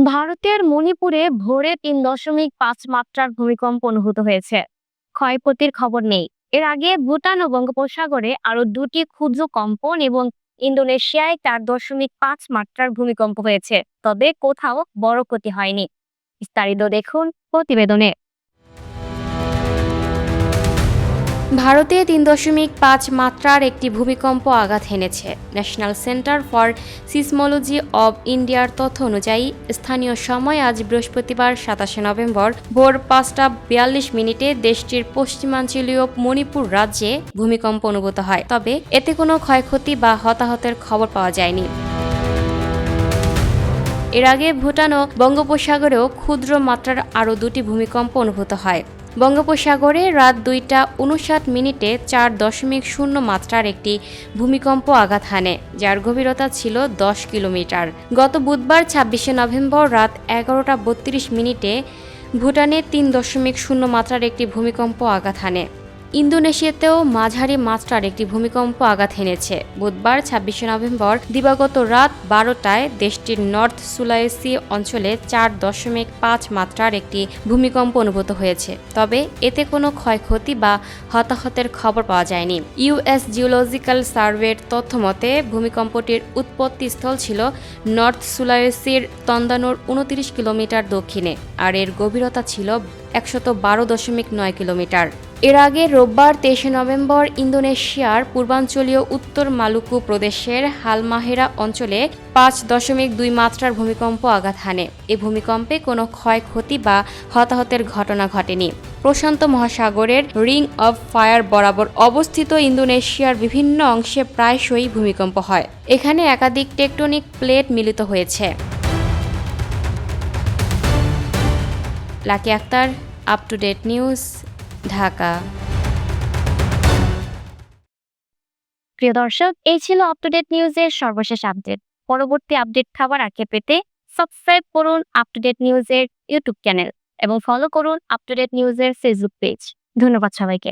ভারতের মণিপুরে ভোরে ৩.৫ মাত্রার ভূমিকম্প অনুভূত হয়েছে। ক্ষয়ক্ষতির খবর নেই। এর আগে ভুটান ও বঙ্গোপসাগরে আরো দুটি ক্ষুদ্র কম্পন এবং ইন্দোনেশিয়ায় ৪.৫ মাত্রার ভূমিকম্প হয়েছে, তবে কোথাও বড় ক্ষতি হয়নি। বিস্তারিত দেখুন প্রতিবেদনে। ভারতে ৩.৫ মাত্রার একটি ভূমিকম্প আঘাত হেনেছে। National centre for seismology of ইন্ডিয়ার তথ্য অনুযায়ী স্থানীয় সময় আজ বৃহস্পতিবার ২৭ নভেম্বর ভোর ৫টা ৪২ দেশটির পশ্চিমাঞ্চলীয় মণিপুর রাজ্যে ভূমিকম্প অনুভূত হয়, তবে এতে কোনো ক্ষয়ক্ষতি বা হতাহতের খবর পাওয়া যায়নি। এর আগে ভুটান ও বঙ্গোপসাগরেও ক্ষুদ্র মাত্রার আরও দুটি ভূমিকম্প অনুভূত হয়। বঙ্গোপসাগরে রাত ২টা ৫৯ ৪.০ মাত্রার একটি ভূমিকম্প আঘাত হানে, যার গভীরতা ছিল ১০ কিলোমিটার। গত বুধবার ২৬ নভেম্বর রাত ১১টা ৩২ ভুটানে ৩.০ মাত্রার একটি ভূমিকম্প আঘাত হানে। ইন্দোনেশিয়াতেও মাঝারি মাত্রার একটি ভূমিকম্প আঘাত হেনেছে। বুধবার ২৬ নভেম্বর দিবাগত রাত ১২টায় দেশটির নর্থ সুলাওয়েসি অঞ্চলে ৪.৫ মাত্রার একটি ভূমিকম্প অনুভূত হয়েছে, তবে এতে কোনো ক্ষয়ক্ষতি বা হতাহতের খবর পাওয়া যায়নি। ইউএস জিওলজিক্যাল সার্ভের তথ্য মতে ভূমিকম্পটির উৎপত্তিস্থল ছিল নর্থ সুলাওয়েসির তন্দানোর ২৯ কিলোমিটার দক্ষিণে, আর এর গভীরতা ছিল ১১২.৯ কিলোমিটার। এর আগে রোববার ২৩ নভেম্বর ইন্দোনেশিয়ার পূর্বাঞ্চলীয় উত্তর মালুকু প্রদেশের হালমাহেরা অঞ্চলে ৫.২ মাত্রার ভূমিকম্প আঘাত হানে। এ ভূমিকম্পে কোনো ক্ষয়ক্ষতি বা হতাহতের ঘটনা ঘটেনি। প্রশান্ত মহাসাগরের রিং অব ফায়ার বরাবর অবস্থিত ইন্দোনেশিয়ার বিভিন্ন অংশে প্রায়শই ভূমিকম্প হয়। এখানে একাধিক টেকটনিক প্লেট মিলিত হয়েছে। Lucky Akter, up to date news, Dhaka. প্রিয় দর্শক, এই ছিল আপ টু ডেট নিউজের সর্বশেষ আপডেট। পরবর্তী আপডেট খাবার আগে পেতে সাবস্ক্রাইব করুন আপ টু ডেট নিউজের ইউটিউব চ্যানেল এবং ফলো করুন আপ টু ডেট নিউজের ফেসবুক পেজ। ধন্যবাদ সবাইকে।